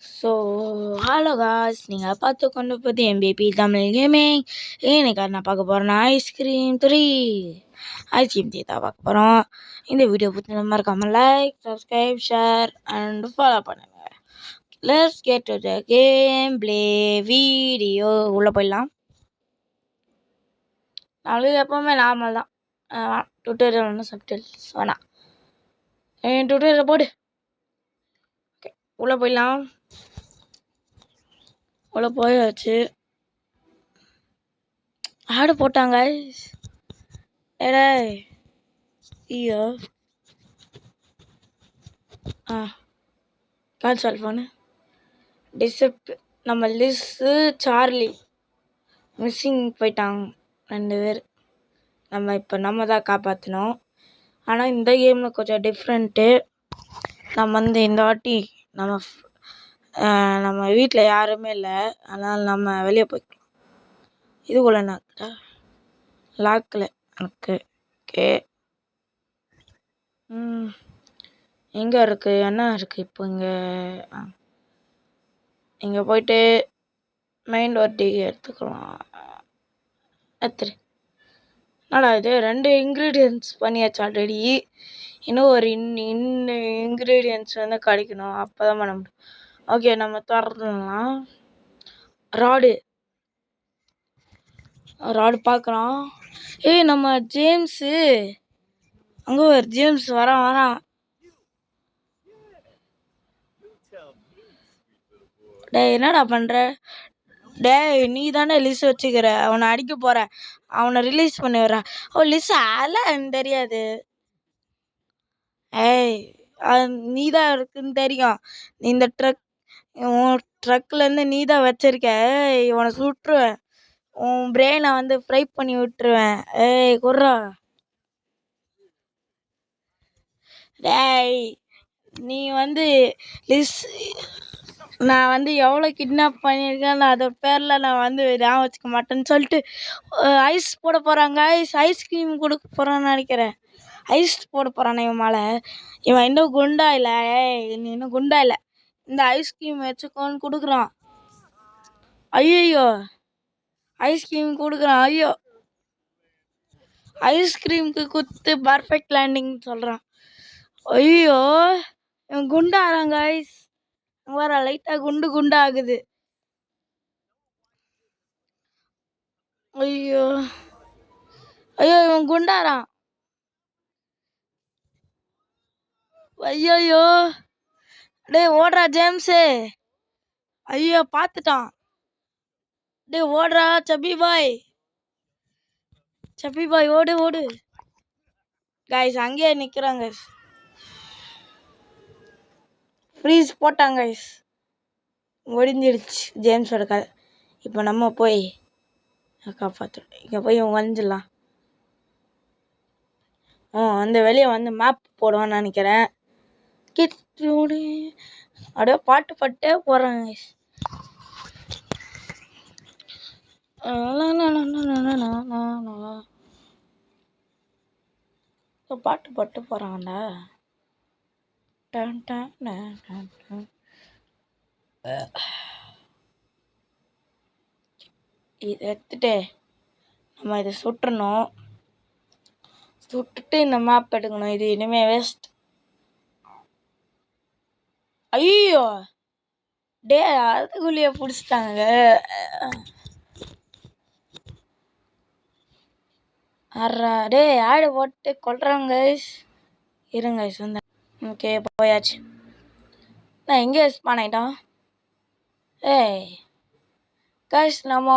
So hello guys, நீங்கள் பார்த்து கொண்டு போது எம்பிபி தமிழ் கேமிங். இன்னைக்கு நான் பார்க்க போகிறேன்னா ஐஸ்கிரீம் 3 ஐஸ்கிரீம் தான் பார்க்க போகிறோம். இந்த வீடியோ பற்றி மறக்காமல் like, subscribe, share and follow பண்ணுங்கள். Let's get to the game play video. உள்ளே போயிடலாம். நாளைக்கு எப்போவுமே நார்மல் தான். டுட்டோரியல் ஒன்றும் சப்டைல்ஸ் வேணாம். டுட்டோரியல் போடு. ஓகே, உள்ளே போயிடலாம். உள்ள போயாச்சு. ஆடு போட்டாங்க. ஏடா ஐயோ கான்சால் ஃபோனு டிசப்ட். நம்ம லிஸ்ஸு சார்லி மிஸ்ஸிங் போயிட்டாங்க 2 பேர். நம்ம தான் காப்பாற்றினோம். ஆனால் இந்த கேமில் கொஞ்சம் டிஃப்ரெண்ட்டு. நம்ம இந்த வாட்டி நம்ம வீட்டில் யாருமே இல்லை, அதனால் நம்ம வெளியே போய்க்கலாம். இதுக்குள்ள என்ன லாக்கில் எனக்கு ஓகே. எங்கே இருக்குது, என்ன இருக்குது இப்போ? இங்கே போயிட்டு மெயின் டோர் டீ எடுத்துக்கலாம். என்னடா இது, 2 இன்க்ரீடியன்ட்ஸ் பண்ணியாச்சு ஆல்ரெடி. இன்னும் ஒரு இன்க்ரீடியன்ட்ஸ் வந்து கிடைக்கணும், அப்போ தான் பண்ண முடியும். ஓகே, நம்ம திறந்துடலாம். ராடு பார்க்குறோம். நம்ம ஜேம்ஸு அங்கே ஒரு ஜேம்ஸ் வரான். டேய் என்னடா பண்ணுற? டேய் நீ தானே லிஸ் வச்சுக்கிற, அவனை அடிக்க போகிற, அவனை ரிலீஸ் பண்ணி விட்ற. லிஸ் எனக்கு தெரியாது. ஏய் நீ தான் இருக்குன்னு தெரியும். இந்த ட்ரக்லேருந்து நீ தான் வச்சிருக்க. இவனை சுட்டுருவேன், உன் பிரெயினை வந்து ஃப்ரை பண்ணி விட்டுருவேன். ஏய் குர்ரா. டேய் நீ வந்து லிஸ், நான் வந்து எவ்வளோ கிட்னாப் பண்ணியிருக்கேன், அதோட பேரில் நான் வந்து ஞாபகம் வச்சுக்க மாட்டேன்னு சொல்லிட்டு ஐஸ் போட போகிறாங்க. ஐஸ்கிரீம் கொடுக்க போகிறான்னு நினைக்கிறேன். ஐஸ் போட போகிறான் இவன் மேலே. இவன் இன்னும் குண்டா இல்லை. நீ இன்னும் குண்டா இல்லை, இந்த ஐஸ்கிரீம் வச்சுக்கோன்னு கொடுக்குறான். ஐயோ ஐஸ்கிரீம் கொடுக்குறான். ஐயோ ஐஸ்கிரீமுக்கு குத்து பர்ஃபெக்ட் லேண்டிங் சொல்கிறான். ஐயோ இவன் குண்டாகிறாங்க. ஐஸ் வர லைட்டாக குண்டாகுது. ஐயோ இவன் குண்டாரான். ஐயோ டேய் ஓடுறா ஜேம்ஸு. ஐயோ பார்த்துட்டான். டேய் ஓடுறா சப்பி பாய் ஓடு. கைஸ் அங்கேயே நிற்கிறாங்க. ஃப்ரீஸ் போட்டாங்க. கைஸ் முடிஞ்சிடுச்சு ஜேம்ஸோட கதை. இப்போ நம்ம போய் காப்பாற்றணும். இங்கே போய் வந்துடலாம். அந்த வெளியே வந்து மேப் போடுவான்னு நினைக்கிறேன். அப்படியே பாட்டே போகிறாங்க. பாட்டு போகிறாங்கடா. இதை எடுத்துட்டு நம்ம இதை சுட்டுறணும். சுட்டுட்டு இந்த மேப் எடுக்கணும். இது இனிமே வேஸ்ட். ஐயோ டே அதுக்குள்ளேயே பிடிச்சிட்டாங்க. டே ஆடு போட்டு கொள்றாங்க. இருங்க வந்து ஓகே போயாச்சு. நான் எங்கே ஸ்பான் ஆகிட்டோம்? ஏய் கைஸ் நம்ம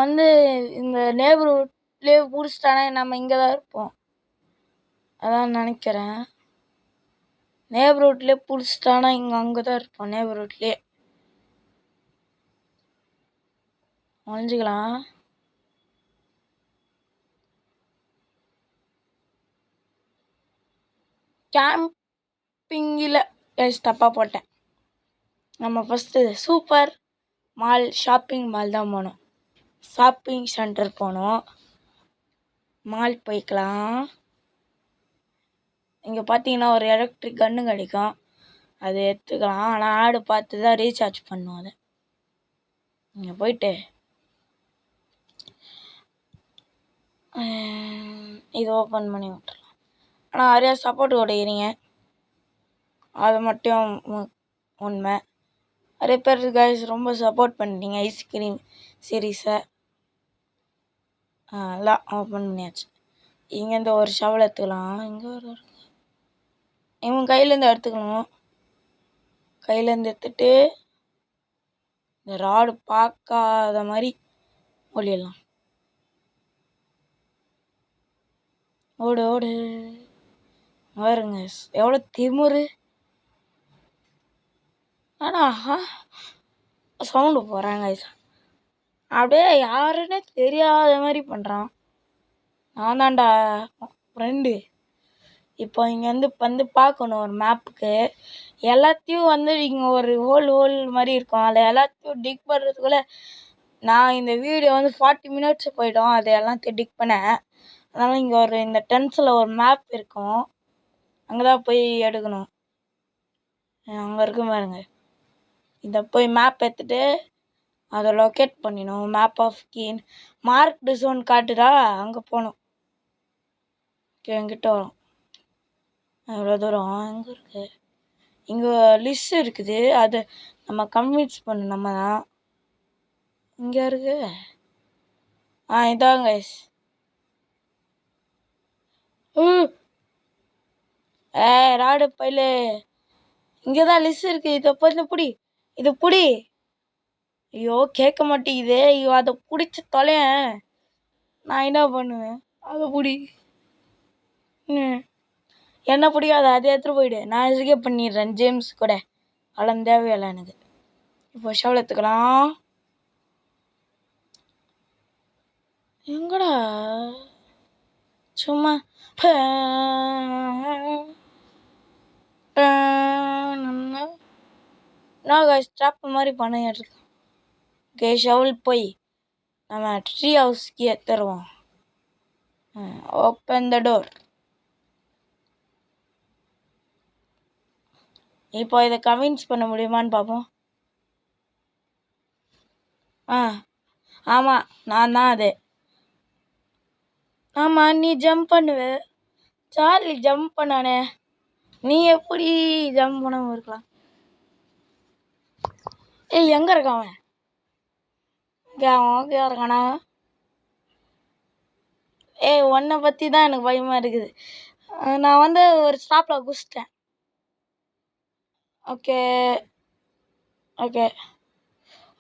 வந்து இந்த நேபர்ஹுட்லேயே பிடிச்சிட்டானே, நம்ம இங்கே தான் இருப்போம். அதான் நினைக்கிறேன். நேபர்ஹுட்லேயே பிடிச்சிட்டானா அங்கே தான் இருப்போம். நேபர்ஹுட்லேயே ஒழிஞ்சிக்கலாம். கேம்பிங்கில் தப்பாக போட்டேன். நம்ம first super mall shopping mall தான் போனோம். ஷாப்பிங் சென்டர் போனோம். மால் போய்க்கலாம். இங்கே பார்த்தீங்கன்னா ஒரு எலக்ட்ரிக் கன்று கிடைக்கும், அதை எடுத்துக்கலாம். ஆனால் ஆடு பார்த்து தான் ரீசார்ஜ் பண்ணும். அதை இங்கே போயிட்டு இது ஓப்பன் பண்ணி விட்டுறலாம். ஆனால் நிறையா சப்போர்ட் உடையிறீங்க, அது மட்டும் உண்மை. நிறைய பேர் கைஸ் ரொம்ப சப்போர்ட் பண்ணிட்டீங்க ஐஸ்கிரீம் சீரீஸை. எல்லாம் ஓப்பன் பண்ணியாச்சு. இங்கேருந்து ஒரு ஷவல் எடுத்துக்கலாம். இங்கே ஒரு இவன் கையிலேருந்து எடுத்துக்கணும். கையிலேருந்து எடுத்துட்டு இந்த ராடு பார்க்காத மாதிரி ஒளியலாம். ஓடு ஓடு பாருங்க எவ்வளோ திமுரு. ஆனால் சவுண்டு போகிறாங்க அப்படியே யாருன்னே தெரியாத மாதிரி பண்ணுறான். நான் தான்டா ஃப்ரெண்டு. இப்போ இங்கே வந்து பார்க்கணும் ஒரு மேப்புக்கு. எல்லாத்தையும் இங்கே ஒரு ஹோல் மாதிரி இருக்கும். அதில் எல்லாத்தையும் டிக் பண்ணுறதுக்குள்ளே நான் இந்த வீடியோ 40 மினிட்ஸ் போய்டும். அதை எல்லாத்தையும் டிக் பண்ணேன். அதனால் இங்கே இந்த டென்ஸில் ஒரு மேப் இருக்கும், அங்கே தான் போய் எடுக்கணும். அங்கே இருக்கும் பாருங்க. இதை போய் மேப் எடுத்துகிட்டு அதை லொக்கேட் பண்ணிடணும். Map of keen marked zone காட்டுதா, அங்கே போகணும். ஓகே, என்கிட்ட வரும். எவ்வளோ தூரம் எங்கே இருக்குது? இங்கே லிஸ்ட் இருக்குது, அதை நம்ம கன்வின்ஸ் பண்ணணும். நம்ம தான் இங்கே இருக்கு. இதாங்க ராடு பையில இங்கே தான் லிஸ்ட் இருக்குது. இதை போய் பிடி, இது பிடி. ஐயோ கேட்க மாட்டேங்குது. ஐயோ அதை பிடிச்சி தொலையேன். நான் என்ன பண்ணுவேன்? அதை பிடி. என்ன பிடிக்காத, அதை எடுத்துகிட்டு போயிடு. நான் எஸ்கேப் பண்ணிடுறேன் ஜேம்ஸ் கூட. அதெல்லாம் தேவையில்லை எனக்கு. இப்போ ஷவல் எடுத்துக்கலாம். எங்கடா சும்மா நான் ஸ்டாப் மாதிரி பண்ணிட்டு இருக்கேன். ஓகே, ஷவல் போய் நம்ம ட்ரீ ஹவுஸ்க்கு எடுத்துருவோம். Open the door. இப்போ இதை கன்வின்ஸ் பண்ண முடியுமான்னு பார்ப்போம். ஆமாம், நான் தான் அது. ஆமாம், நீ ஜம்ப் பண்ணுவ. சார்லி ஜம்ப் பண்ணானே, நீ எப்படி ஜம்ப் பண்ணாமல் இருக்கலாம்? எங்கே இருக்கான் அவன்? இங்கே இருக்கானா? உன்னை பற்றி தான் எனக்கு பயமாக இருக்குது. நான் ஒரு ஸ்டாப்பில் குதிச்சிட்டேன். Okay okay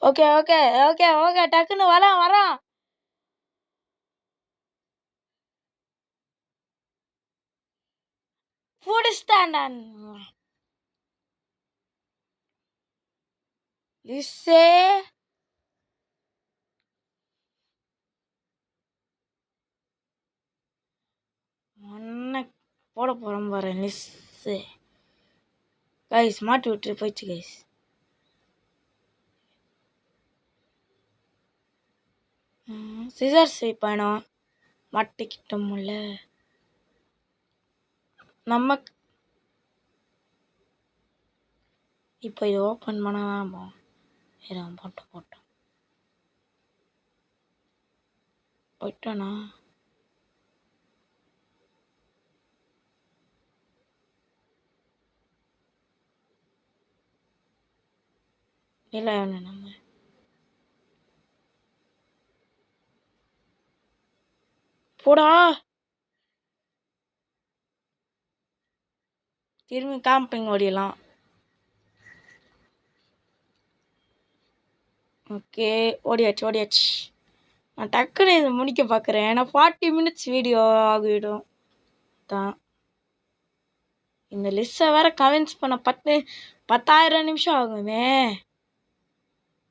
okay okay okay okay டக்குன்னு வரான். பிடிச்சிட்டான். லிஸ்ஸே ஒன்ன போட போகிறோம் பாரு லிஸ்ஸு. கைஸ் மாட்டி விட்டுரு போயிடுச்சு கைஸ். சிசர்ஸ் வேணும், மாட்டிக்கிட்டோம்ல நம்ம. இப்போ இது ஓப்பன் பண்ணாமல் போயிட்டோண்ணா. இல்லை நம்ம போடா. திரும்பி கேம்பிங் ஓடிடலாம். ஓகே, ஓடியாச்சு. நான் டக்குன்னு இதை முடிக்க பார்க்குறேன். ஏன்னா 40 மினிட்ஸ் வீடியோ ஆகிவிடும் தான். இந்த லிஸ்ட்டை வேறு கன்வின்ஸ் பண்ண 10,000 நிமிஷம் ஆகுமே.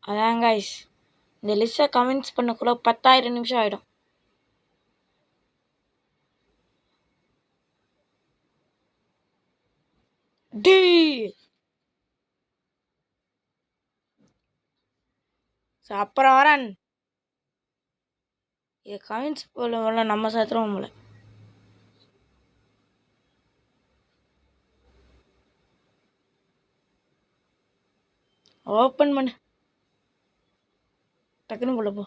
அதான் கைஸ், இந்த லிஸ்ட்டை கன்வின்ஸ் பண்ணக்குள்ள 10,000 நிமிஷம் ஆகிடும். அப்புறம் வரேன். இது கமெண்ட்ஸ் போல நம்ம சத்துருவோம் போல. ஓப்பன் பண்ணு. டக்குன்னு உள்ள போ.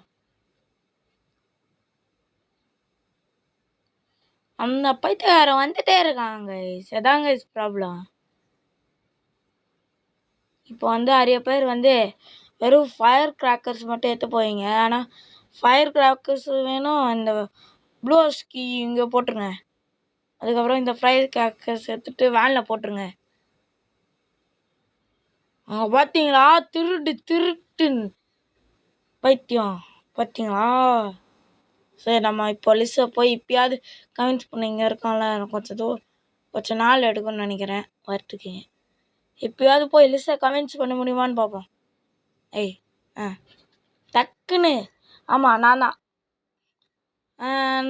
அந்த பைத்தியக்காரன் வந்துட்டே இருக்காங்க கைஸ். அதாங்க ப்ராப்ளம். இப்போ வந்து நிறைய பேர் வந்து வெறும் ஃபயர் கிராக்கர்ஸ் மட்டும் எடுத்து போவீங்க. ஆனால் ஃபயர் கிராக்கர்ஸ் வேணும். இந்த ப்ளூ ஸ்கி இங்கே போட்டுருங்க. அதுக்கப்புறம் இந்த ஃபயர் கிராக்கர்ஸ் எடுத்துட்டு வேனில் போட்டுருங்க. அவங்க பார்த்தீங்களா, திருட்டுன்னு பைத்தியம் பார்த்தீங்களா? சரி, நம்ம இப்போ லிஸ்ஸை போய் இப்பயாவது கன்வின்ஸ் பண்ண. இங்கே இருக்கான்ல, எனக்கு கொஞ்சம் நாள் எடுக்கும்னு நினைக்கிறேன் வரத்துக்கு. இப்பயாவது போய் லிஸ்ஸை கன்வின்ஸ் பண்ண முடியுமான்னு பார்ப்போம். ஏய் டக்குன்னு. ஆமாம், நான் தான்.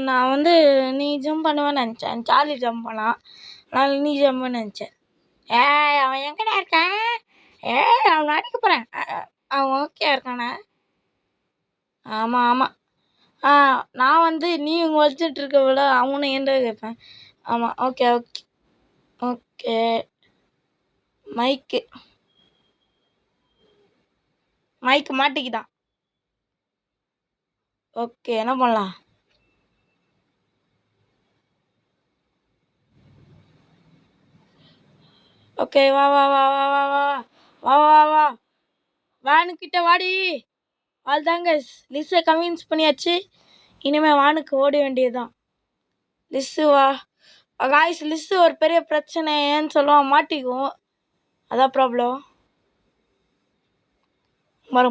நான் வந்து நீ ஜம்ப் பண்ணுவேன்னு நினச்சேன். சார்லி ஜம்ப் பண்ணான், நான் நீ ஜம்ப் பண்ண நினச்சேன். அவன் எங்கடா இருக்கான்? அவனை அடிக்க போகிறேன். அவன் ஓகே இருக்கானே. ஆமாம். நான் வந்து நீ இங்கே வச்சுட்டு இருக்க விட அவனை ஏன்டா கேட்பேன். ஆமாம், ஓகே. மைக்கு மாட்டிக்கிட்டான். ஓகே, என்ன பண்ணலாம்? ஓகே, வா வானுக்கிட்ட வாடி. அதுதாங்க லிஸ்ஸை கன்வின்ஸ் பண்ணியாச்சு. இனிமேல் வானுக்கு ஓட வேண்டியதுதான். லிஸ்ஸு வா காய்ஸ். லிஸ்ஸு ஒரு பெரிய பிரச்சனை. ஏன்னு சொல்லுவான், மாட்டிக்குவோம். அதான் ப்ராப்ளம்.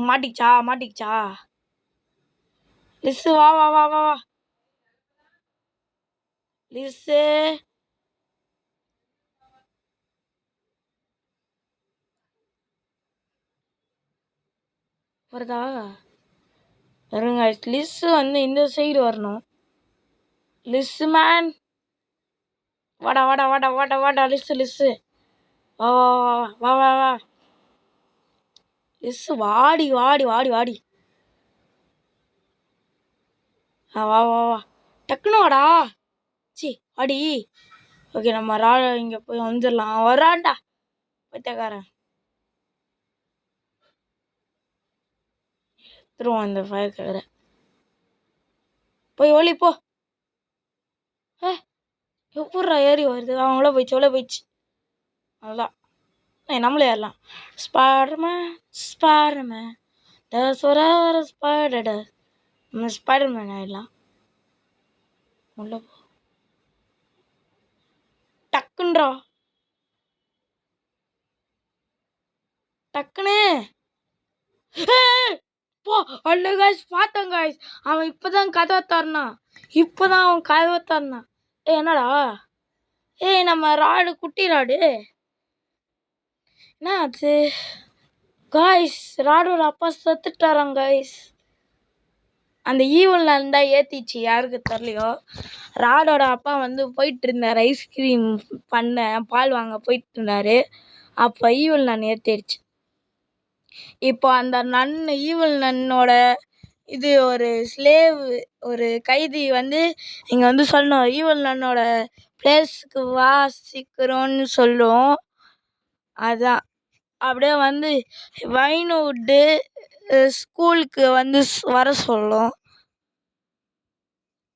மாட்டிக்கிச்சா லிஸ்ஸு வா. லிஸ்ஸு வருதா? வருங்க. லிஸ்ஸு வந்து இந்த சைடு வரணும். லிஸ்ஸு மேன், வாடா. லிஸ்ஸு வா. லிஸ்ஸு வாடி. வா. டக்குன்னு வாடா. வாடி. ஓகே, நம்ம இங்கே போய் வந்துடலாம். வரான்டா பைத்தியக்காரன். திருவோம் இந்த ஃபயர் கிராக்கரை. போய் ஒளி போ. எப்பட்றா ஏறி வருது? அவங்கள போயிடுச்சு. அவ்வளோதான். நம்மளே ஏறலாம். ஸ்பைடர்மேன் நம்ம ஸ்பைடர்மேன் ஆயிடலாம். உள்ள போ. டக்குன்னு போ. அல்ல காய்ஸ், பார்த்தேன் காய்ஸ். அவன் இப்போதான் கதவை திறந்தான். என்னடா? நம்ம ராடு, குட்டி ராடு. என்ன ஆச்சு காய்ஸ்? ராடோட அப்பா செத்துட்டாராங்க காய்ஸ். அந்த ஈவில் தான் ஏற்றிச்சு, யாருக்கு தெரியலையோ. ராடோட அப்பா வந்து போயிட்டு இருந்தார், ஐஸ்கிரீம் பண்ண பால் வாங்க போயிட்டு இருந்தார். அப்போ ஈவில் நான் ஏற்றிடுச்சு. இப்போ அந்த ஈவில் நன்னோட இது ஒரு ஸ்லேவ், ஒரு கைதி வந்து இங்கே வந்து சொல்லணும், ஈவில் நன்னோட பிளேஸுக்கு வா சீக்கிரம்னு சொல்லும். அதான் அப்படியே வந்து வைன்வுட்டு ஸ்கூலுக்கு வந்து வர சொல்லும்.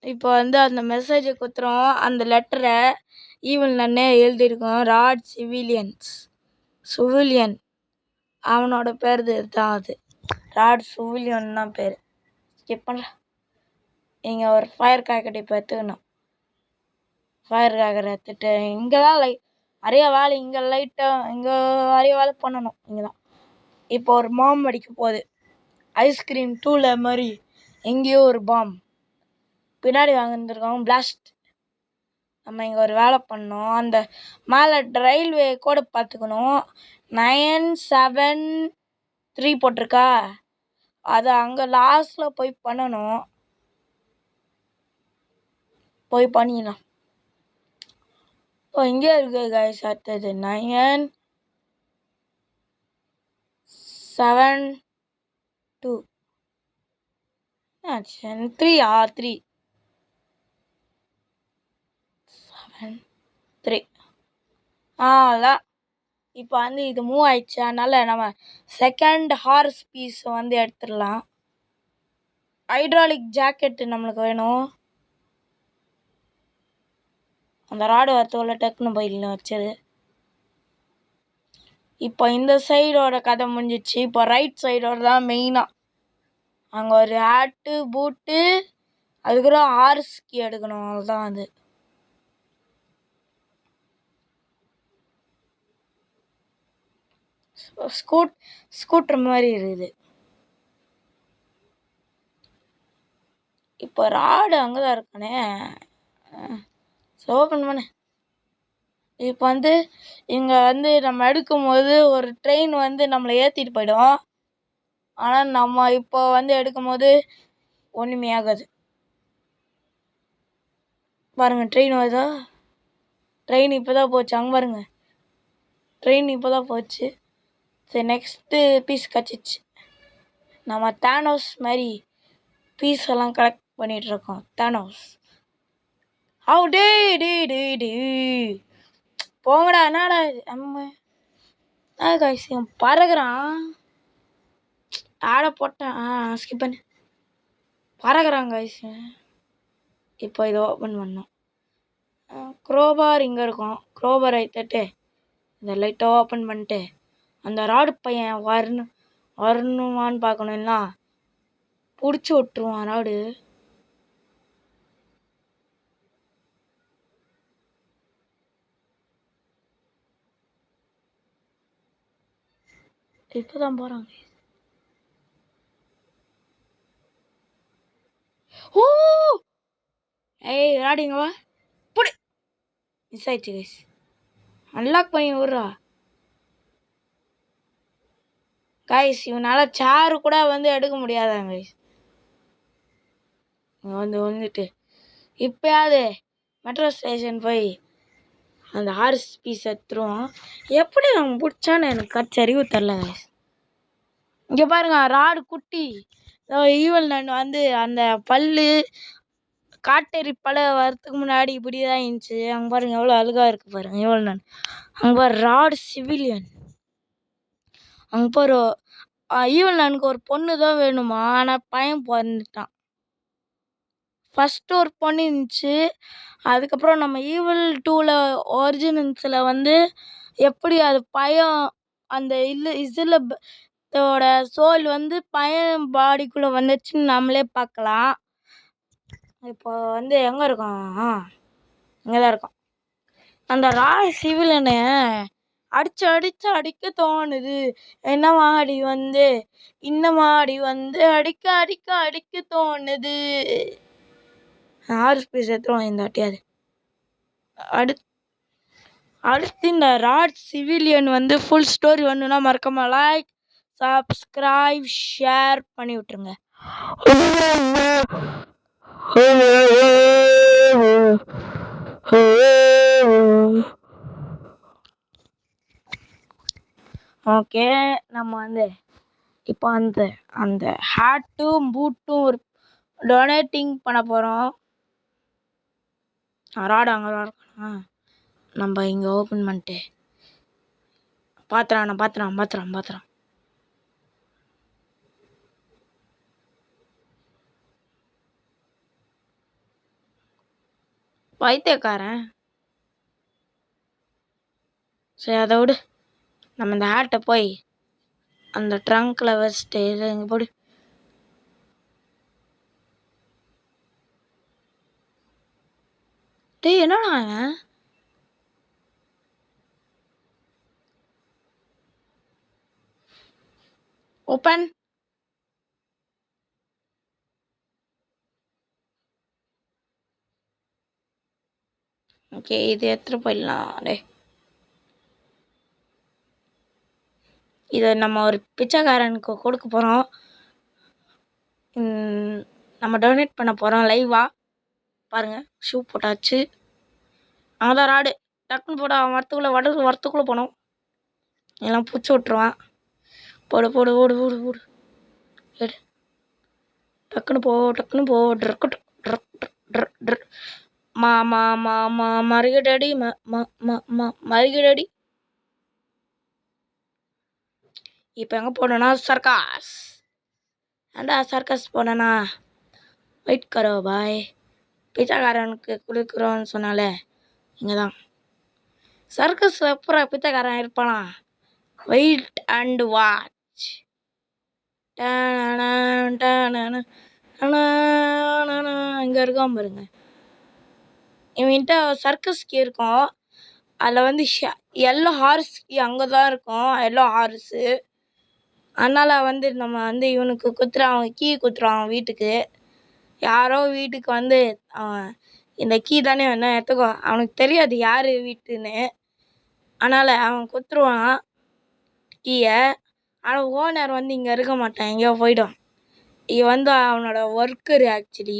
இப்போ வந்து அந்த மெசேஜை கொடுத்துரும். அந்த லெட்டரை ஈவில் நன்னே எழுதியிருக்கோம். ராட் சுவிலியன் அவனோட பேர் தான் அது. ராட் சுவிலியன் தான் பேர். ஸ்கிப் பண்ண. இங்கே ஒரு ஃபயர் கிராக்கர் இப்போ எடுத்துக்கணும். ஃபயர் கிராக்கர் எடுத்துட்டு இங்கே தான் நிறைய வேலை. இங்கே நிறைய வேலை பண்ணணும். இங்கே தான் இப்போ ஒரு பாம் அடிக்க போகுது. ஐஸ்கிரீம் 2ல மாதிரி எங்கேயோ ஒரு பாம் பின்னாடி வாங்கிருந்துருக்கோம். பிளாஸ்ட். நம்ம இங்கே ஒரு வேலை பண்ணோம். அந்த மேலே ரயில்வே கோடு பார்த்துக்கணும். 973 போட்டிருக்கா, அதை அங்கே லாஸ்ட்டில் போய் பண்ணணும். போய் பண்ணிடலாம். இங்கே இருக்கு காய்ஸ். அடுத்தது 972 3 7 3. அதான் இப்போ வந்து இது மூவ் ஆயிடுச்சு. அதனால் நம்ம செகண்ட் ஹார்ஸ் பீஸ் வந்து எடுத்துடலாம். ஹைட்ராலிக் ஜாக்கெட்டு நம்மளுக்கு வேணும். அந்த ராடு வரத்துக்குள்ள டக்குன்னு போயிடலாம் வச்சது. இப்போ இந்த சைடோட கதை முடிஞ்சிச்சு. இப்போ ரைட் சைடோட தான் மெயினாக. அங்கே ஒரு ஹேட்டு பூட்டு அதுக்கப்புறம் ஹார்ஸ் கீ எடுக்கணும். அவ்வளோதான் அது. ஸ்கூட்டர் மாதிரி இருக்குது. இப்போ ராடு அங்கே தான் இருக்கானே. ஓப்பன் பண்ணு. இப்போ வந்து இங்கே வந்து நம்ம எடுக்கும்போது ஒரு ட்ரெயின் வந்து நம்மளை ஏற்றிட்டு போயிடும். ஆனால் நம்ம இப்போ வந்து எடுக்கும்போது ஒன்றுமே ஆகாது. பாருங்கள், ட்ரெயின் வருதா? ட்ரெயின் இப்போ தான் போச்சு. அங்கே பாருங்கள், ட்ரெயின் இப்போ தான் போச்சு. சரி, நெக்ஸ்ட்டு பீஸ் கிடச்சிச்சு. நம்ம தானோஸ் மாதிரி பீஸ் எல்லாம் கலெக்ட் பண்ணிகிட்ருக்கோம். தானோஸ் டே டே டே டே போங்கடா. என்னடா நம்ம காய்ஸ் பறகுறான். ஆடை போட்டேன். ஸ்கிப் பண்ணு. பறகுறான் காய்ஸ். இப்போ இதை ஓப்பன் பண்ணோம். க்ரோபார் இங்கே இருக்கும். க்ரோபாரை தட்டு இந்த லைட்டை ஓப்பன் பண்ணிட்டு அந்த ராடு பையன் வரணுமான்னு பார்க்கணும்னா பிடிச்சி விட்டுருவான் ராடு. இப்போதான் போகிறாங்க. ஓ ஏய் ராடிங்கவா புடி. மிஸ் ஆயிடுச்சு கைஸ். அன்லாக் பண்ணி விட்றா கைஸ். இவனால் சேரு கூட வந்து எடுக்க முடியாதாங்க கைஸ். வந்துட்டு இப்போயாவது மெட்ரோ ஸ்டேஷன் போய் அந்த ஹார்ஸ் பீஸ் எடுத்துருவோம். எப்படி அவங்க பிடிச்சான்னு எனக்கு கட்சி அறிவு தெரில கைஸ். இங்கே பாருங்க, ராடு குட்டி ஈவல் நான் வந்து அந்த பல்லு காட்டேரி வரத்துக்கு முன்னாடி இப்படி தான் இருந்துச்சு. அங்கே பாருங்க எவ்வளோ அழகாக இருக்குது பாருங்க ஈவல் நான். அங்கே பாரு ராடு சிவிலியன். அங்கே பாரு ஈவல் நானுக்கு ஒரு பொண்ணு தான் வேணுமா, ஆனால் பையன் பிறந்துட்டான். ஃபஸ்ட்டு ஒரு பொண்ணு இருந்துச்சு. அதுக்கப்புறம் நம்ம ஈவல் 2ல் ஒரிஜினல்ஸில் வந்து எப்படி அது பையன் அந்த இதில் சோல் வந்து பையன் பாடிக்குள்ளே வந்துச்சுன்னு நம்மளே பார்க்கலாம். இப்போ வந்து எங்கே இருக்கோம்? இங்கே தான் இருக்கோம். அந்த சிவிலனை அடிக்க தோணுது. என்ன மாடி வந்து இந்த மாடி வந்து அடிக்க தோணுது. ஹார்ஸ் பீஸ் எடுத்துருவோம் இந்த வாட்டியாது. அடுத்து இந்த ராட் சிவிலியன் வந்து ஃபுல் ஸ்டோரி வேணும்னா மறக்காம லைக், சப்ஸ்கிரைப், ஷேர் பண்ணி விட்டுருங்க. ஓகே, நம்ம வந்து இப்போ அந்த ஹேட்டும் பூட்டும் ஒரு டொனேட்டிங் பண்ண போகிறோம். ராடு அங்கே தான் இருக்கா. நம்ம இங்கே ஓப்பன் பண்ணிட்டு பாத்திரம் பைத்தியக்காரன். சரி, அதை விடு. நம்ம இந்த ஹேட்டை போய் அந்த ட்ரங்க்கில் வச்சுட்டு இதை இங்கே போடு. டேய் என்னடா ஓப்பன். ஓகே, இது எடுத்துகிட்டு போயிடலாம். டே, இதை நம்ம ஒரு பிச்சைக்காரனுக்கு கொடுக்க போகிறோம். நம்ம டொனேட் பண்ண போகிறோம் லைவாக. பாருங்கள், ஷூ போட்டாச்சு. அங்கதான் ராடு. டக்குன்னு போட வரத்துக்குள்ளே போனோம். எல்லாம் பிடிச்சி விட்ருவான். போடு எடு. டக்குன்னு போ மறிகடடி மறிகடடி. இப்போ எங்கே போனேன்னா சர்க்காஸ். ஏன்டா சர்க்கஸ் போனேன்னா வெயிட் கரோ பாய், பிச்சைக்காரனுக்கு கொடுக்குறோன்னு சொன்னாலே இங்கே தான். சர்க்கஸில் எப்போ பிச்சைக்காரன் இருப்பானா? Wait and watch. இங்கே இருக்கான் பாருங்க. இவன்கிட்ட சர்க்கஸ்க்கு இருக்கும். அதில் வந்து எல்லோ ஹார்ஸ்க்கு அங்கே தான் இருக்கும், எல்லோ ஹார்ஸு. அதனால் வந்து நம்ம வந்து இவனுக்கு குத்துறான், அவன் கீ குத்துறான் வீட்டுக்கு. யாரோ வீட்டுக்கு வந்து அவன் இந்த கீ தானே வேணும் எடுத்துக்கோ, அவனுக்கு தெரியாது யார் வீட்டுன்னு. அதனால் அவன் குத்துருவான் கீயை. ஆனால் ஓனர் வந்து இங்கே இருக்க மாட்டான், எங்கேயோ போய்டும். இது வந்து அவனோட ஒர்க்கரு, ஆக்சுவலி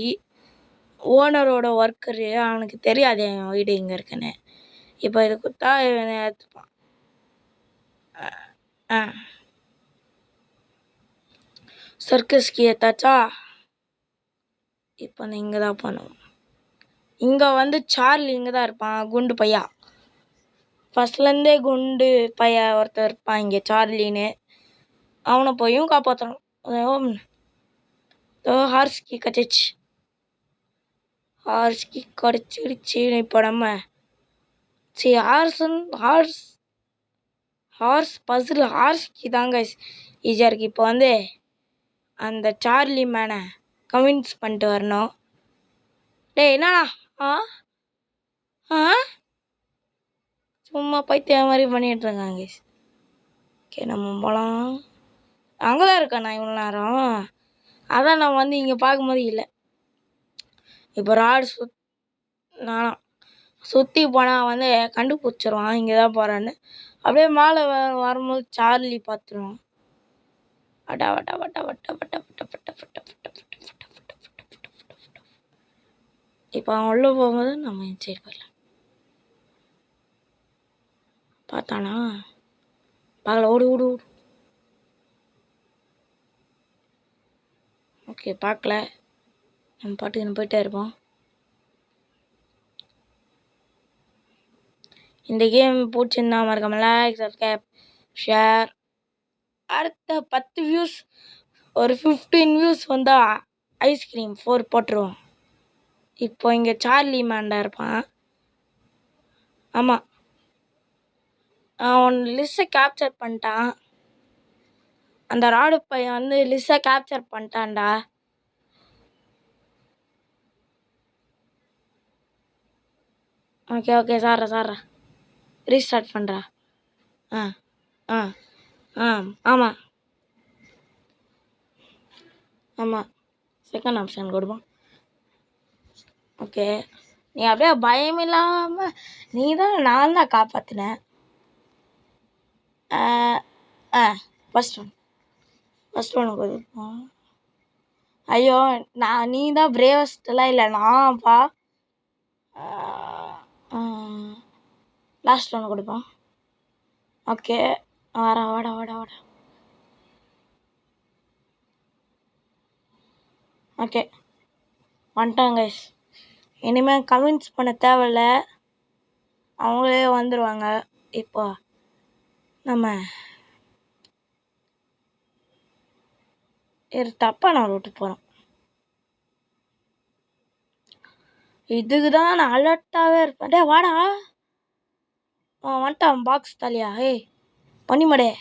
ஓனரோட ஒர்க்கரு. அவனுக்கு தெரியாது என் வீடு இங்கே இருக்குன்னு. இப்போ இது குத்தா இவனை எடுத்துப்பான். சர்க்கஸ்க்கு ஏத்தாச்சா. இப்போ வந்து இங்கே தான் பண்ணுவோம். இங்கே வந்து சார்லி இங்கே தான் இருப்பான், குண்டு பையா. ஃபஸ்ட்லேருந்தே குண்டு பையா ஒருத்தர் இருப்பான் இங்கே, சார்லின்னு. அவனை போயும் காப்பாற்றணும். ஹார்ஸ்கி கச்சிச்சு, ஹார்ஸ்கி கடிச்சிடுச்சு. இப்போ நம்ம சரி ஹார்ஸ் பசில் ஹார்ஸ்கி தாங்க ஈஸியாக இருக்குது. இப்போ வந்து அந்த சார்லி மேனை கன்வின்ஸ் பண்ணிட்டு வரணும். டேய் என்னடா சும்மா பைத்திய மாதிரி பண்ணிகிட்ருக்காங்க. ஓகே நம்ம போகலாம். அங்கே தான் இருக்கேன் நான் இவ்வளோ நேரம். அதான் நான் வந்து இங்கே பார்க்கும்போது இல்லை. இப்போ ராடு நானும் சுற்றி போனால் வந்து கண்டுபிடிச்சிருவான் இங்கே தான் போகிறான்னு. அப்படியே மேலே வரும்போது சார்லி பார்த்துருவான். வட்ட வட்ட வட்ட வட்ட வட்ட வட்ட வட்ட வட்ட வட்ட வட்ட வட்ட வட்ட. இப்போ அவன் உள்ளே போகும்போது நம்ம சரி போயிடலாம். பார்த்தானா? பார்க்கல, ஓடு ஓடு ஓடு. ஓகே பார்க்கல, நம்ம பாட்டுக்கு போயிட்டே இருப்போம். இந்த கேம் பிடிச்சிருந்தா மறக்காம லைக், சப்ஸ்கிரைப், ஷேர். அடுத்த 10 வியூஸ், ஒரு 15 வியூஸ் வந்தால் ஐஸ்கிரீம் 4 போட்டுருவோம். இப்போ இங்கே சார்லி மேண்டா இருப்பான். ஆமாம், அவன் லிஸ்ஸை கேப்சர் பண்ணிட்டான். அந்த ராடு பையன் வந்து லிஸ்ஸை கேப்சர் பண்ணிட்டான்டா. ஓகே ஓகே சார்ரா ரீஸ்டார்ட் பண்ணுறா. ஆ ஆ ஆ ஆமாம் ஆமாம், செகண்ட் ஆப்ஷன் கொடுப்போம். ஓகே, நீ அப்படியே பயம் இல்லாமல் நான் தான் காப்பாற்றினேன். ஃபஸ்ட் ஒன்று கொடுப்போம். ஐயோ நீ தான் பிரேவஸ்டெல்லாம் இல்லை, நான்ப்பா. லாஸ்ட் ஒன்று கொடுப்போம். ஓகே வாடா. ஓகே வந்துட்டாங்க. இனிமேல் கன்வின்ஸ் பண்ண தேவையில்ல, அவங்களே வந்துடுவாங்க. இப்போ நம்ம தப்பான ரூட்டு போகிறோம். இதுக்கு தான் நான் அலர்ட்டாகவே இருப்பேன். டே வாடா, வந்துட்டான் பாக்ஸ் தலையா. ஏய் பண்ணிமடே,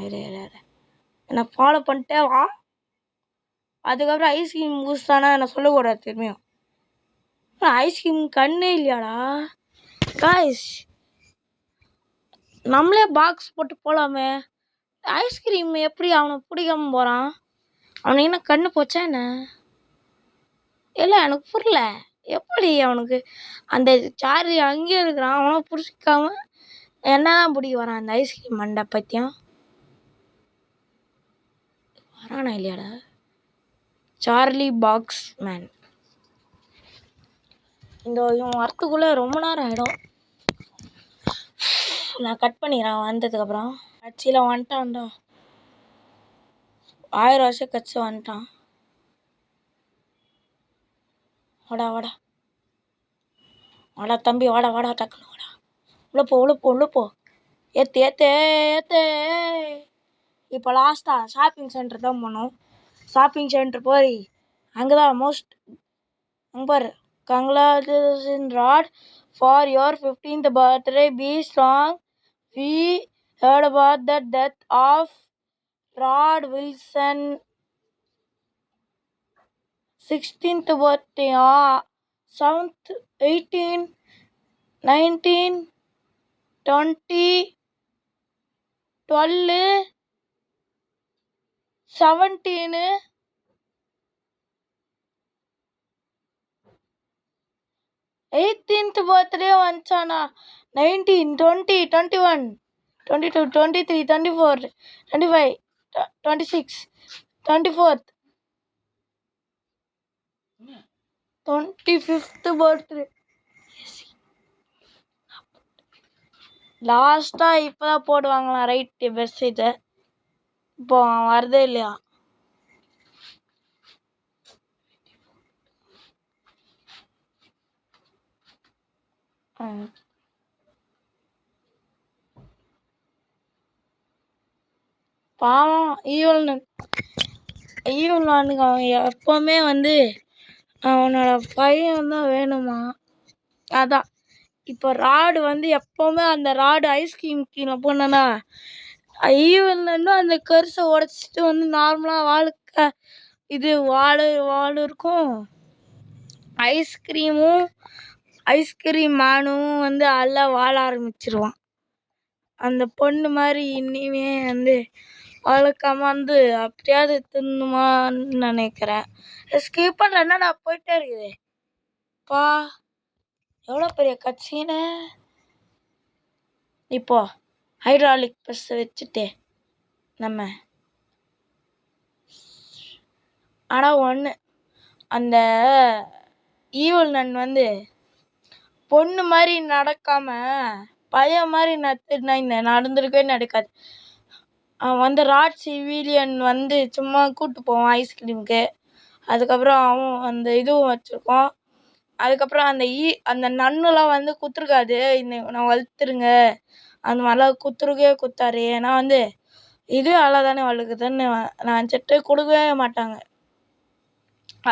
இரு என்னை ஃபாலோ பண்ணிட்டே வா. அதுக்கப்புறம் ஐஸ்கிரீம் பூஸ்டானா என்னை சொல்லக்கூடாது திரும்பியும். ஐஸ்கிரீம் கண்ணே இல்லையாடா காய்ஸ். நம்மளே பாக்ஸ் போட்டு போகலாமே. ஐஸ்கிரீம் எப்படி அவனுக்கு பிடிக்காம போகிறான்? அவனுக்கு என்ன கண்ணு போச்சா என்ன? இல்லை எனக்கு புரியல, எப்படி அவனுக்கு அந்த சார்லி அங்கேயே இருக்கிறான், அவனை பிடிக்காம என்னதான் பிடிக்க வரான் அந்த ஐஸ்கிரீம் மண்டை பற்றியும் வரானா இல்லையாடா? Charlie box man. இவன் வரத்துக்குள்ளே ரொம்ப நேரம் ஆகிடும். நான் கட் பண்ணிடுறேன் வந்ததுக்கப்புறம். கட்சியில் வந்துட்டான்டா, 1000 வருஷம் கட்சி வந்துட்டான். வாடா தம்பி, வாடா டக்குன்னு வாடா. உள்ள போ. ஏற்று ஏற்று ஏற்று. இப்போ லாஸ்ட்டாக ஷாப்பிங் சென்டர் தான் போனோம். ஷாப்பிங் சென்டர் போய் அங்கே தான் மோஸ்ட் அங்கே பாரு. Congratulations, Rod, for your 15th birthday. Be strong. We heard about the death of Rod Wilson. 16th birthday. 7th, 18, 19, 20, 12, 17, 18th birthday வந்துச்சானா. 19, 20, 21, 22, 23, 24, 25, 26, 24th, 25th birthday. லாஸ்ட்டாக இப்போ தான் போடுவாங்களாம் ரைட்டு மெசேஜை. இப்போ வருதே இல்லையா? பாவம் ஈவனுக்கு அவன் எப்போவுமே வந்து அவனோட பையன் தான் வேணுமா. அதான் இப்போ ராடு வந்து எப்போவுமே அந்த ராடு ஐஸ்கிரீம் கீழே போனேன்னா ஈவனும் அந்த கரிசை உடச்சிட்டு வந்து நார்மலாக வாழுக்க இது வாழு இருக்கும். ஐஸ்கிரீம் மேனும் வந்து எல்லாம் வாழ ஆரம்பிச்சிருவான். அந்த பொண்ணு மாதிரி இனிமே வந்து வளர்க்காம வந்து அப்படியாவது தின்னுமான்னு நினைக்கிறேன். ஸ்கிப் பண்ணலன்னா நான் போயிட்டே இருக்குது. பா எவ்வளோ பெரிய கட்சின்னு. இப்போ ஹைட்ராலிக் ப்ரெஸ்ஸை வச்சுட்டு நம்ம ஆனால் ஒன்று அந்த ஈவல் நன் வந்து பொண்ணு மாதிரி நடக்காம பையன் மாதிரி நட்டுனா இந்த நடந்திருக்கவே நடக்காது. அவன் வந்து ராட் சிவிலியன் வந்து சும்மா கூப்பிட்டு போவான் ஐஸ்கிரீமுக்கு. அதுக்கப்புறம் அவன் அந்த இதுவும் வச்சுருக்கோம். அதுக்கப்புறம் அந்த நன்னுலாம் வந்து குத்துருக்காது. நான் வளர்த்துருங்க அந்த மாதிரிலாம் குத்துருக்கவே குத்தாரு. ஏன்னா வந்து இதுவே நல்லா தானே வளர்க்குதுன்னு நான் செட்டு கொடுக்கவே மாட்டாங்க.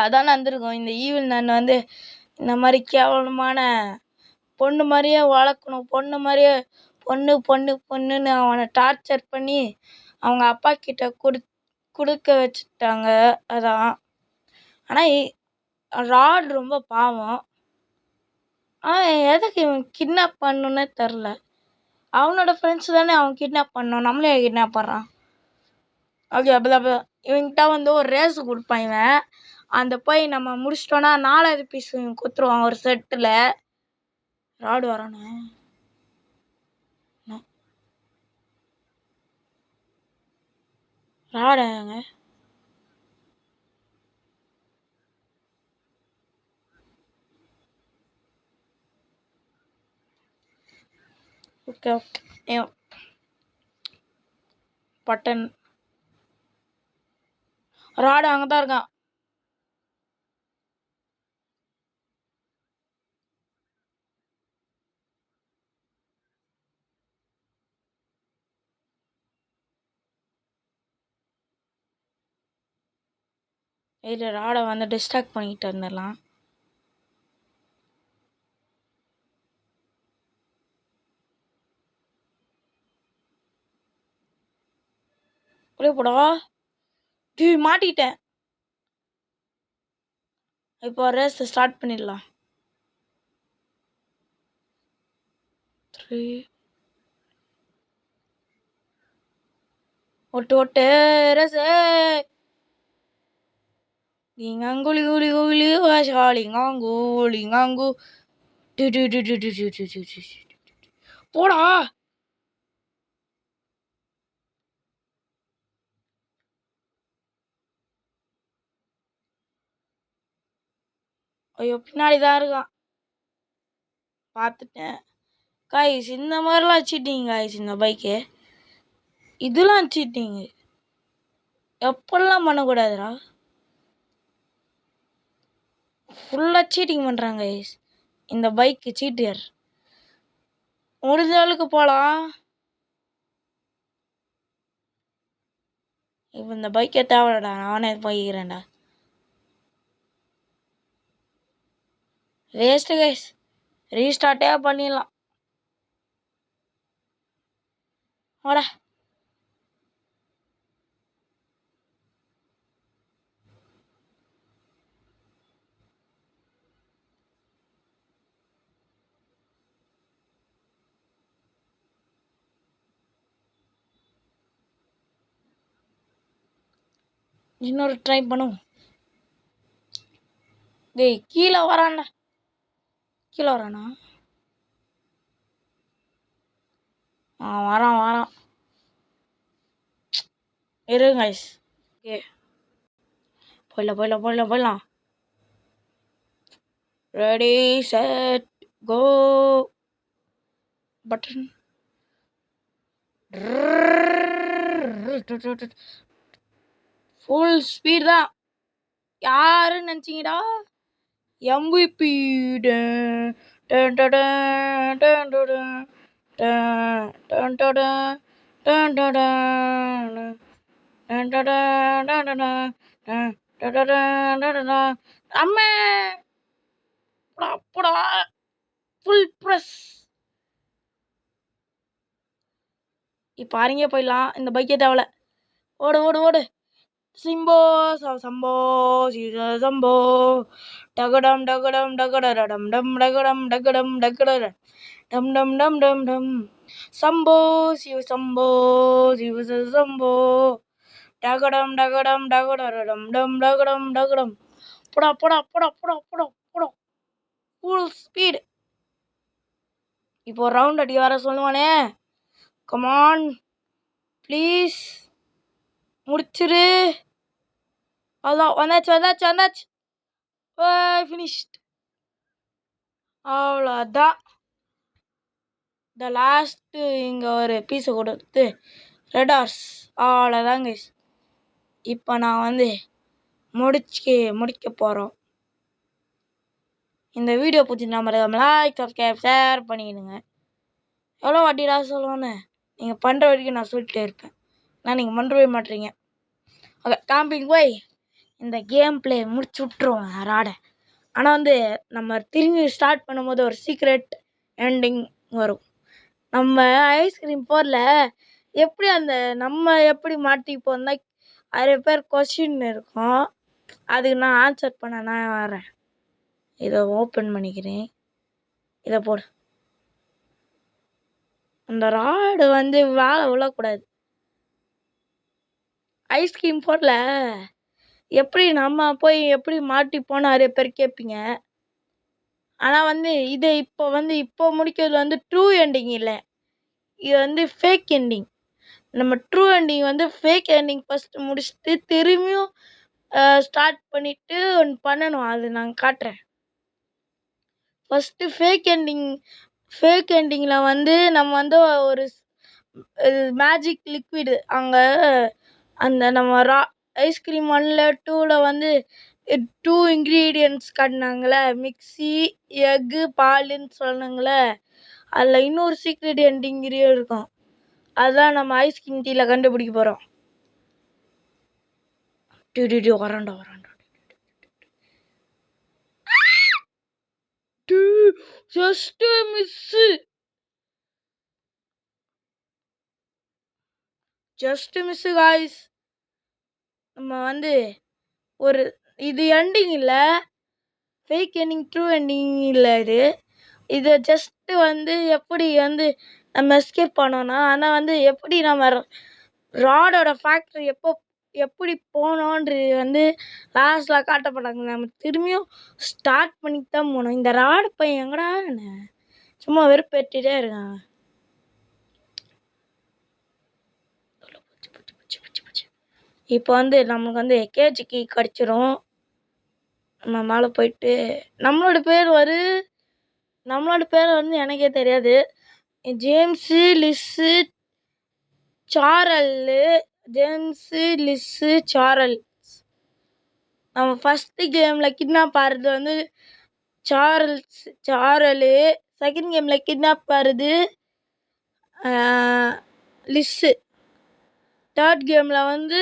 அதான் நடந்திருக்கும். இந்த ஈவில் நான் வந்து இந்த மாதிரி கேவலமான பொண்ணு மாதிரியே வளர்க்கணும், பொண்ணுன்னு அவனை டார்ச்சர் பண்ணி அவங்க அப்பா கிட்ட கொடுக்க வச்சுட்டாங்க. அதான். ஆனால் ராட் ரொம்ப பாவம். ஆனால் எதுக்கு இவன் கிட்னாப் பண்ணணுன்னே தெரில. அவனோட ஃப்ரெண்ட்ஸ் தானே அவன் கிட்னாப் பண்ணோம், நம்மளே கிட்னாப் பண்ணுறான். ஓகே அப்போ இவன்கிட்ட வந்து ஒரு ரேஸு கொடுப்பான் இவன். அந்த போய் நம்ம முடிச்சிட்டோன்னா 4வது பீஸ் இவன் குத்துருவான் ஒரு செட்டில். ராடு வரானே ராடுங்க. ஓகே பட்டன் ராடு அங்கே தான் இருக்கான். இல்லை ராடை வந்து டிஸ்ட்ராக்ட் பண்ணிக்கிட்டு வந்துடலாம். அப்படியே போடா. மாட்டிக்கிட்டேன். இப்போ ரேஸ் ஸ்டார்ட் பண்ணிடலாம். 3 ஒட்டு ரேஸ். லிங்காங்குலி குலி குலி வாஷா லிங்காங்கு போடா. ஐயோ பின்னாடி தான் இருக்கான். பார்த்துட்டேன். காய்ஸ் இந்த மாதிரிலாம் சீட்டிங் காய்ஸ். இந்த பைக்கு இதெல்லாம் சீட்டிங்கு எப்படிலாம் பண்ணக்கூடாதுடா. ஃபுல்லாக சீட்டிங் பண்ணுறாங்க காய்ஸ். இந்த பைக்கு சீட்டியர் முடிஞ்ச அளவுக்கு போகலாம். இப்போ இந்த பைக்கே தேவைடா, நானே போய்க்கிறேன்டா. வேஸ்ட்டு கைஸ், ரீஸ்டார்ட்டே பண்ணிடலாம். வாடா. இன்னொரு ட்ரை பண்ணுவோம். டேய் கீழே வரான்டா. கீழே வரானா? வரான். இருங்க கைஸ். ஓகே, போயிடலாம். Ready set go. Button. Full speed தான். யாருன்னு நினச்சிங்கடா? MVP. அம்மே போடா ஃபுல் ப்ரெஸ். இப்போ அருங்கே போயிடலாம். இந்த பைக்கே தேவலை. ஓடு. சிம்போ சம்போ சம்போ டகடம் டகடம் டம் டம் சம்போ சிவ சம்போ சம்போ டகடம் டகடம் போடா ஃபுல் ஸ்பீடு. இப்போ ரவுண்ட் அடி வர சொல்லுவானே. Come on please முடிச்சிரு. அதான் வந்தாச்சு. ஃபினிஷ்ட். அவ்வளோதான். இந்த லாஸ்ட்டு இங்கே ஒரு பீஸை கொடுத்து ரெட் ஹார்ஸ். அவ்வளோதாங்க. இப்போ நான் முடிக்க போகிறோம். இந்த வீடியோ பிடிச்சிருந்தா மறக்காம லைக் சப்ஸ்கிரைப் ஷேர் பண்ணிடுங்க. எவ்வளோ வாட்டிடா சொல்லுவேன்னு நீங்கள் பண்ணுற வரைக்கும் நான் சொல்லிட்டே இருப்பேன். நான் நீங்கள் பண்ணுறவே மாட்டீங்க. ஓகே, கேம்பிங் போய் இந்த கேம் பிளே முடிச்சு விட்ருவோம் ராடை. ஆனால் நம்ம திரும்பி ஸ்டார்ட் பண்ணும்போது ஒரு சீக்ரெட் எண்டிங் வரும். நம்ம ஐஸ்கிரீம் போரில் எப்படி நம்ம எப்படி மாட்டிப்போம் தான் நிறைய பேர் கொஸ்டின் இருக்கும். அதுக்கு நான் ஆன்சர் பண்ண நான் வரேன். இதை ஓப்பன் பண்ணிக்கிறேன். இதை போடு. அந்த ராடு வேலை விழக்கூடாது. ஐஸ்கிரீம் போரில் எப்படி நம்ம போய் எப்படி மாட்டிப்போன்னு நிறைய பேர் கேட்பீங்க. ஆனால் இதை இப்போ முடிக்கிறது ட்ரூ எண்டிங் இல்லை. இது ஃபேக் எண்டிங். நம்ம true ending fake ending first முடிச்சுட்டு திரும்பியும் ஸ்டார்ட் பண்ணிவிட்டு ஒன்று பண்ணணும். அது நான் காட்டுறேன். ஃபஸ்ட்டு ஃபேக் எண்டிங்கில் நம்ம ஒரு மேஜிக் லிக்விடு அங்கே நம்ம ஐஸ்கிரீம் 1ல் 2ல் 2 இன்க்ரீடியன்ட்ஸ் காட்டினாங்களே. மிக்ஸி, எக்கு, பாலுன்னு சொன்னாங்களே. அதில் இன்னொரு சீக்ரெட் எண்டிங்கிறீம் இருக்கும். அதுதான் நம்ம ஐஸ்கிரீம் டீயில் கண்டுபிடிக்க போகிறோம். வராண்டா ஜஸ்ட் மிஸ் காய்ஸ். நம்ம ஒரு இது எண்டிங் இல்லை, ஃபேக் எண்டிங் ட்ரூ எண்டிங் இல்லை. இது ஜஸ்ட்டு எப்படி நம்ம எஸ்கேப் பண்ணோன்னா, ஆனால் எப்படி நம்ம ராடோட ஃபேக்ட்ரி எப்படி போனோன்றது லாஸ்ட்டில் காட்டப்படாங்க. நம்ம திரும்பியும் ஸ்டார்ட் பண்ணிட்டு தான் போகணும். இந்த ராடு பையன் எங்கடா சும்மா வெறுப்பேற்றிட்டே இருக்காங்க. இப்போ நமக்கு கேஜிக்கு கிடச்சிரும். நம்ம மேலே போயிட்டு நம்மளோட பேர் எனக்கே தெரியாது. ஜேம்ஸு லிஸ்ஸு சாரல். நம்ம ஃபஸ்ட்டு கேமில் கிட்னாப் ஆகிறது சாரலு. செகண்ட் கேமில் கிட்னாப் ஆகிறது லிஸ்ஸு. தேர்ட் கேமில் வந்து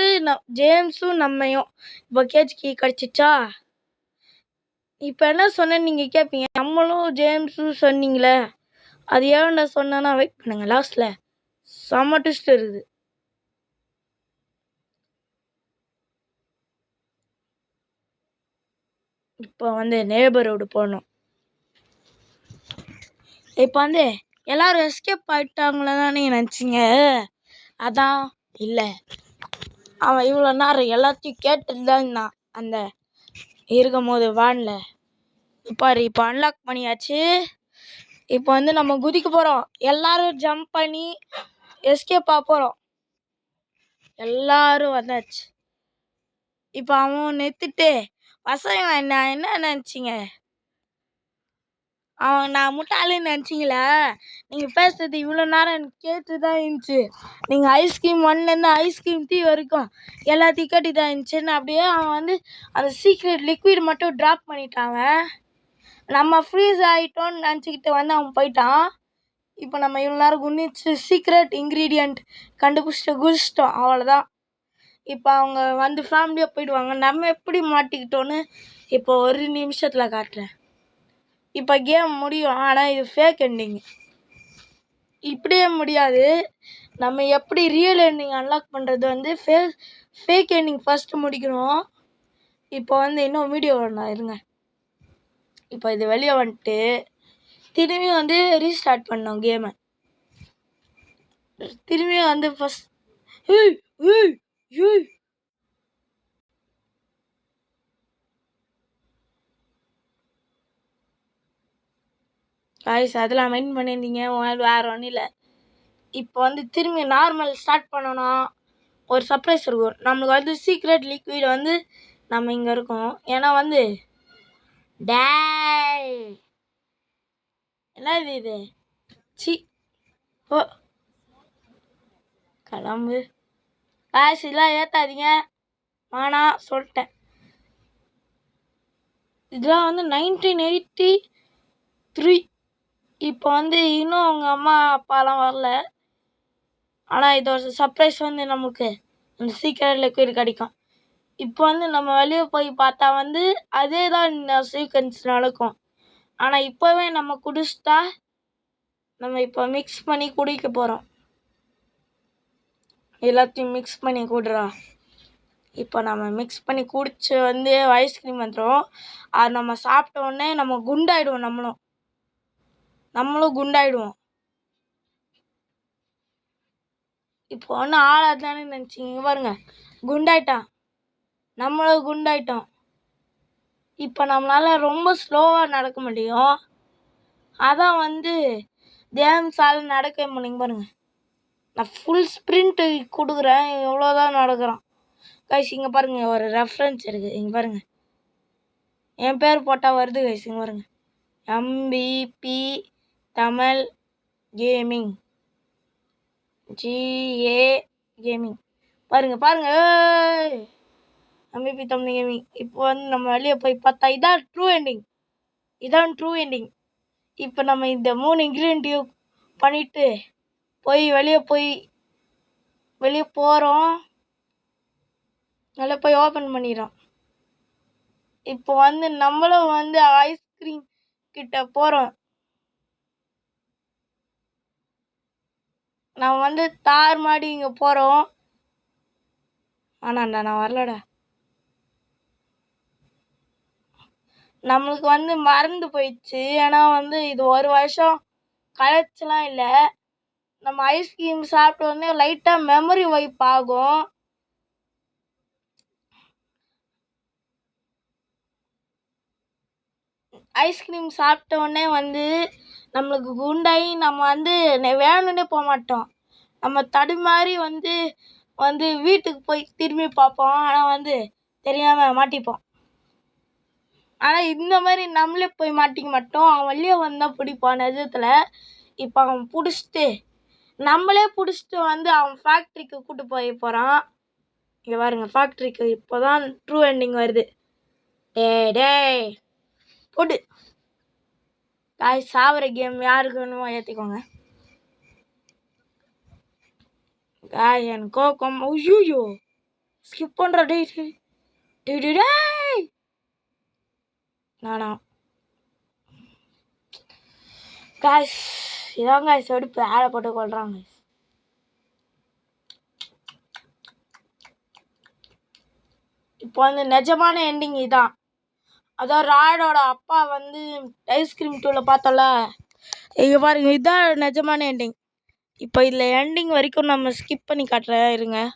ஜேம்ஸும் நம்மையும் இப்போ கேஜ் கீ கிடச்சிச்சா. இப்போ என்ன சொன்னேன்னு நீங்கள் கேட்பீங்க, நம்மளும் ஜேம்ஸும் சொன்னீங்களே அது ஏன்டா சொன்னா வெயிட் பண்ணுங்க, லாஸ்ட்டில் செம்ம ட்விஸ்ட் இருக்குது. இப்போ வந்து நேபர்ஹுட் போகணும். இப்போ வந்து எல்லாரும் எஸ்கேப் ஆகிட்டாங்களே தான் நீங்கள் நினச்சிங்க. அதான் இல்லை, அவன் இவ்வளோ நேரம் எல்லாத்தையும் கேட்டுட்டு தான் இருந்தான் அந்த இருக்கும் போது வானில். பாரு இப்போ அன்லாக் பண்ணியாச்சு. இப்போ வந்து நம்ம குதிக்க போகிறோம். எல்லாரும் ஜம்ப் பண்ணி எஸ்கேப் ஆக போகிறோம். எல்லாரும் வந்தாச்சு. இப்போ அவன் நிறுத்திட்டு பசங்க என்ன நினச்சிங்க, நான் முட்டாளுன்னு நினச்சிங்களா? நீங்கள் பேசுறது இவ்வளோ நேரம் எனக்கு கேட்டு தான் இருந்துச்சு. நீங்கள் ஐஸ்கிரீம் 1லேருந்து ஐஸ்கிரீம் 3 வரைக்கும் எல்லாத்தையும் கேட்டு தான் இருந்துச்சுன்னு அப்படியே அவன் வந்து அந்த சீக்ரெட் லிக்விட் மட்டும் ட்ராப் பண்ணிட்டான். நம்ம ஃப்ரீஸ் ஆகிட்டோன்னு நினச்சிக்கிட்டு வந்து அவன் போயிட்டான். இப்போ நம்ம இவ்வளோ நேரம் குனிச்சு சீக்ரெட் இன்க்ரீடியண்ட் குதிச்சிட்டோம், அவ்வளோதான். இப்போ அவங்க வந்து ஃபேமிலியாக போயிடுவாங்க. நம்ம எப்படி மாட்டிக்கிட்டோன்னு இப்போ ஒரு நிமிஷத்தில் காட்டுறேன். இப்போ கேம் முடியும், ஆனால் இது ஃபேக் எண்டிங். இப்படியே முடியாது. நம்ம எப்படி ரியல் எண்டிங் அன்லாக் பண்ணுறது வந்து ஃபேக் எண்டிங் ஃபஸ்ட்டு முடிக்கணும். இப்போ வந்து இன்னும் வீடியோ வரணும், இருங்க. இப்போ இது வெளியே வந்துட்டு திரும்பி வந்து ரீஸ்டார்ட் பண்ணோம் கேமை. திரும்பி வந்து ஃபஸ்ட் காய்ஸ் அதெல்லாம் மெயின் பண்ணியிருந்தீங்க, வேறு ஒன்றும் இல்லை. இப்போ வந்து திரும்பி நார்மல் ஸ்டார்ட் பண்ணணும். ஒரு சர்ப்ரைஸ் இருக்கும். நம்மளுக்கு வந்து சீக்ரெட் லிக்விட் வந்து நம்ம இங்கே இருக்கோம். ஏன்னா வந்து டேய் என்ன இது சி ஓ கிளம்பு காசு இதெல்லாம் ஏற்றாதீங்க, ஆனா சொல்லிட்டேன். இதெல்லாம் வந்து 1983. இப்போ வந்து இன்னும் அவங்க அம்மா அப்பாலாம் வரல. ஆனால் இது ஒரு சர்ப்ரைஸ் வந்து நமக்கு அந்த சீக்கிரம் லிக்விட் கிடைக்கும். இப்போ வந்து நம்ம வெளியே போய் பார்த்தா வந்து அதே தான் இந்த சீக்வன்ஸ் நடக்கும். ஆனால் இப்போவே நம்ம குடிச்சிட்டா நம்ம இப்போ மிக்ஸ் பண்ணி குடிக்க போகிறோம். எல்லாத்தையும் மிக்ஸ் பண்ணி குடுறோம். இப்போ நம்ம மிக்ஸ் பண்ணி குடிச்சு வந்து ஐஸ்கிரீம் வந்துடும். அது நம்ம சாப்பிட்ட உடனே நம்ம குண்டாயிடுவோம். நம்மளும் குண்டாயிடுவோம். இப்போ ஒன்றும் ஆளாதானே நினச்சிங்க, பாருங்க குண்டாயிட்டான், நம்மளும் குண்டாயிட்டோம். இப்போ நம்மளால் ரொம்ப ஸ்லோவாக நடக்க முடியும். அதான் வந்து ஜேம்ஸால் நடக்க முடியுங்க. பாருங்கள், நான் ஃபுல் ஸ்ப்ரிண்ட்டு கொடுக்குறேன், எவ்வளோதான் நடக்கிறோம். கைஸ் இங்கே பாருங்கள், ஒரு ரெஃபரன்ஸ் இருக்குது. இங்கே பாருங்கள், என் பேர் போட்டால் வருது கைஸ். இங்கே பாருங்கள், MVP Tamil gaming, GA gaming. பாருங்கள் MVP தமிழ் கேமிங். இப்போ வந்து நம்ம வெளியே போய் பார்த்தா இதான் ட்ரூ எண்டிங். இப்போ நம்ம இந்த 3 இன்க்ரீடியன்ட்டையும் பண்ணிவிட்டு வெளியே போகிறோம். வெளியே போய் ஓப்பன் பண்ணிடுறோம். இப்போ வந்து நம்மளும் வந்து ஐஸ்கிரீம் கிட்ட போகிறோம். நான் வந்து தார் மாடி இங்கே போகிறோம். ஆனாண்டா நான் வரலடா. நம்மளுக்கு வந்து மறந்து போயிடுச்சு. ஏன்னா வந்து இது 1 வருஷம் கழிச்சுலாம் இல்லை. நம்ம ஐஸ்கிரீம் சாப்பிட்ட உடனே லைட்டாக மெமரி வைப் ஆகும். ஐஸ்கிரீம் சாப்பிட்ட உடனே வந்து நம்மளுக்கு குண்டாகி நம்ம வந்து வேணும்னே போக மாட்டோம். நம்ம தடுமாறி வந்து வீட்டுக்கு போய் திரும்பி பார்ப்போம். ஆனால் வந்து தெரியாமல் மாட்டிப்போம். ஆனால் இந்த மாதிரி நம்மளே போய் மாட்டிக்க மாட்டோம். அவன் வெளியே வந்தால் பிடிப்பான் நிஜத்தில். இப்போ அவன் நம்மளே பிடிச்சிட்டு வந்து அவன் ஃபேக்ட்ரிக்கு கூப்பிட்டு போய் போகிறான். இங்கே பாருங்க, ஃபேக்ட்ரிக்கு இப்போ தான் ட்ரூ எண்டிங் வருது. டேய் போட்டு காய் சாவர கேம் யாருக்கு வேணுமோ ஏற்றிக்கோங்க. எனக்கு கோக்கம் ஐயோ ஸ்கிப் பண்ணுற டேய் டேய் டேய் டேய் நானா காய்ஸ் இதான் காய்ஸ் வெடிப்பு ஆளை போட்டு கொள்றாங்க இப்போ வந்து நிஜமான எண்டிங் இதான் அதான் ராடோட அப்பா வந்து ஐஸ்கிரீம் டூவில் பார்த்தோம்ல இங்கே பாருங்க இதுதான் நிஜமான எண்டிங் இப்போ இதில் எண்டிங் வரைக்கும் நம்ம ஸ்கிப் பண்ணி காட்டுறேன் இருங்க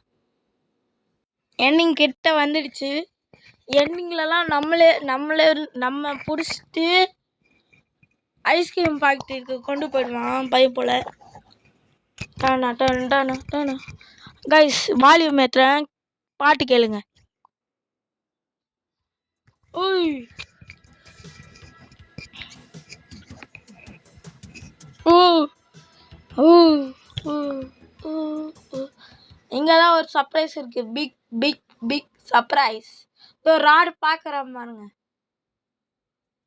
எண்டிங் கிட்ட வந்துடுச்சு எண்டிங்லலாம் நம்ம பிடிச்சிட்டு ஐஸ்கிரீம் ஃபேக்ட்ரிக்கு கொண்டு போயிடுவான் பையன் போல் டானா டானா டானா டானா கைஸ் வால்யூம் ஏற்றுறேன் பாட்டு கேளுங்க ஓய் ஓ ஓ ஓ ஓ இங்கே தான் ஒரு சர்ப்ரைஸ் இருக்குது பிக் பிக் பிக் சர்ப்ரைஸ் இதோ ராடு பார்க்குறேன் பாருங்க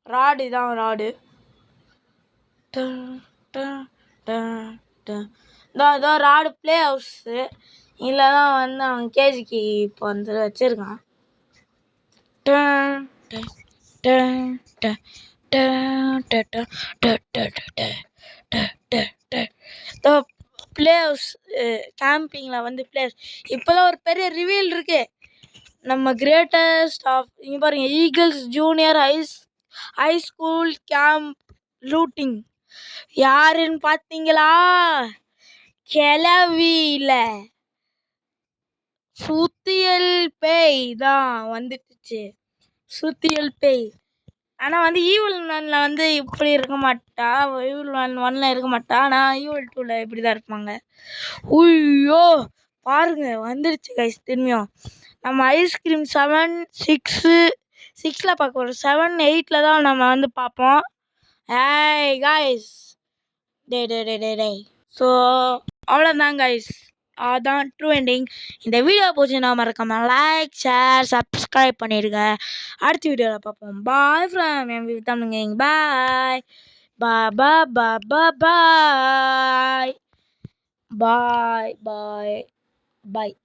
ராடு இதான் ராடு இதோ ராடு ப்ளே ஹவுஸு இதில் தான் வந்து அவன் கேஜிக்கு இப்போ வந்து வச்சுருக்கான் ப்ளே ஹவுஸ் கேம்பிங்கில் வந்து ப்ளே ஹவுஸ் இப்போ தான் ஒரு பெரிய ரிவீல் இருக்கு நம்ம கிரேட்டஸ்ட் ஆஃப் இங்கே பாருங்க eagles junior high school camp looting யாருன்னு பார்த்தீங்களா கிளவியில் சுத்தியல் பேய் தான் வந்துடுச்சு சுத்தியல் பேய் ஆனால் வந்து ஈவில் ஒன்னில் வந்து இப்படி இருக்க மாட்டா ஈவில் ஒன்னில் இருக்க மாட்டா ஆனால் ஈவில் டூவில் இப்படி தான் இருப்பாங்க ஐயோ பாருங்க வந்துடுச்சு கைஸ் திரும்பியும் நம்ம ஐஸ்கிரீம் 6ல் பார்க்க போகிறோம் 7, 8 தான் நம்ம வந்து பார்ப்போம் ஏய் கைஸ் டே ஸோ அவ்வளோதான் கைஸ் அதான் ட்ரூ எண்டிங் இந்த வீடியோ பிடிச்சினா மறக்காம லைக் ஷேர் சப்ஸ்கிரைப் பண்ணிடுங்க அடுத்த வீடியோவில் பார்ப்போம் bye from N தமிழ்ங்க bye bye bye bye bye bye bye bye